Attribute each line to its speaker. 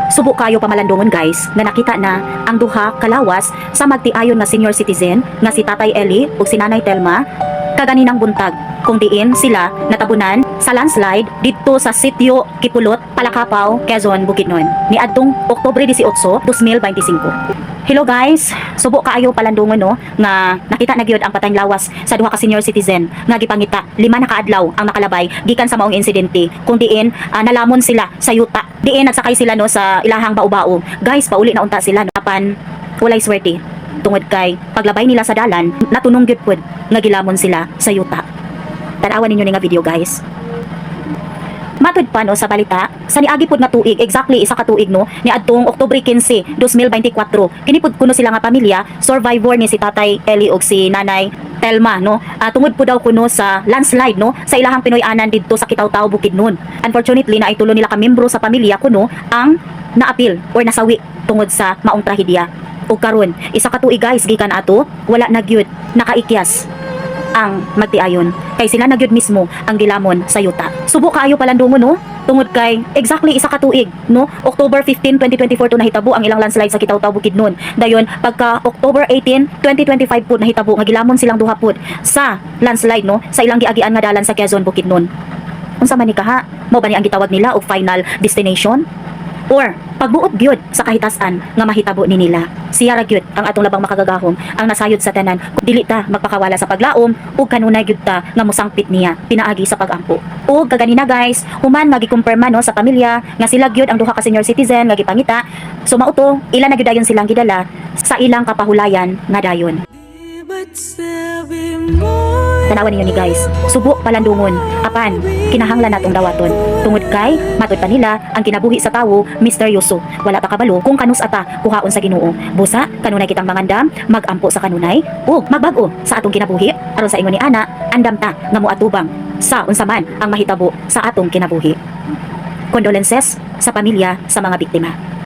Speaker 1: Subo kayo pamalandungon guys nga nakita na ang duha kalawas sa magtiayon nga senior citizen nga si Tatay Eli ug si Nanay Telma kaganinang buntag kung diin sila natabunan sa landslide dito sa sitio Kipulot, Palakapaw, Quezon, Bukidnon niadtong Oktubre 18, 2025. Hello guys, subo kaayo palandungon no nga nakita na gyud ang patayng lawas sa duha ka senior citizen nga gipangita 5 na kaadlaw ang nakalabay gikan sa maong insidente kung diin nalamon sila sa yuta. Diin nagsakay sila no sa ilahang baubao. Guys, pauli na unta sila apan walay swerte tungod kay paglabay nila sa dalan natunong gyud pud nga gilamon sila sa yuta. Tanawan ninyo ni nga video guys. Matud pa no sa balita, sa niagi pud nga tuig, exactly isa ka tuig no, ni adtong Oktubre 15, 2024. Kini pud kuno sila nga pamilya, survivor ni si Tatay Eli ug si Nanay Telma no. Tungod po daw kuno sa landslide no sa ilahang Pinoy-anan didto sa Kitaw-Taw, Bukidnon. Unfortunately na ay tulo nila ka membro sa pamilya kuno ang naapil or nasawi tungod sa maong trahedya. Ug karon, isa ka tuig guys gikan ato, wala na gyud nakaikyas ang magtiayon kay sila na gyud mismo ang gilamon sa yuta. Subo kaayo palandungon no tungod kay exactly isa ka tuig no, October 15, 2024 to nahitabo ang ilang landslide sa Kitaw-Taw, Bukidnon. Dayon pagka October 18, 2025 pud nahitabo nga gilamon silang duha pud sa landslide no sa ilang giagian nga dalan sa Quezon, Bukidnon. Unsa man ni kaha, mao ba ni ang gitawag nila og final destination? Or pagbuot gyud sa kahitasan nga mahitabo ni nila. Siya ra gyud ang atong labang makagagahom ang nasayod sa tanan kung dili ta magpakawala sa paglaom ug kanunay gyud ta nga mosangpit niya pinaagi sa pagampo. Ug kaganina guys, human magikumpirma no sa pamilya nga sila gyud ang duha ka senior citizen nga gipangita. So mao to, ila na gyud dayon silang gidala sa ilang kapahulayan nga dayon. Tanawan ninyo ni guys, subo palandungon apan kinahanglan natong dawaton tungod kay matud pa nila ang kinabuhi sa tawo misteryoso. Wala pa kabalo kung kanus ata kuhaon sa Ginoo. Busa kanunay kitang mangandam magampo sa kanunay ug magbag-o sa atong kinabuhi aron sa ingon ni ana andam ta nga moatubang sa unsa man ang mahitabo sa atong kinabuhi. Condolences sa pamilya sa mga biktima.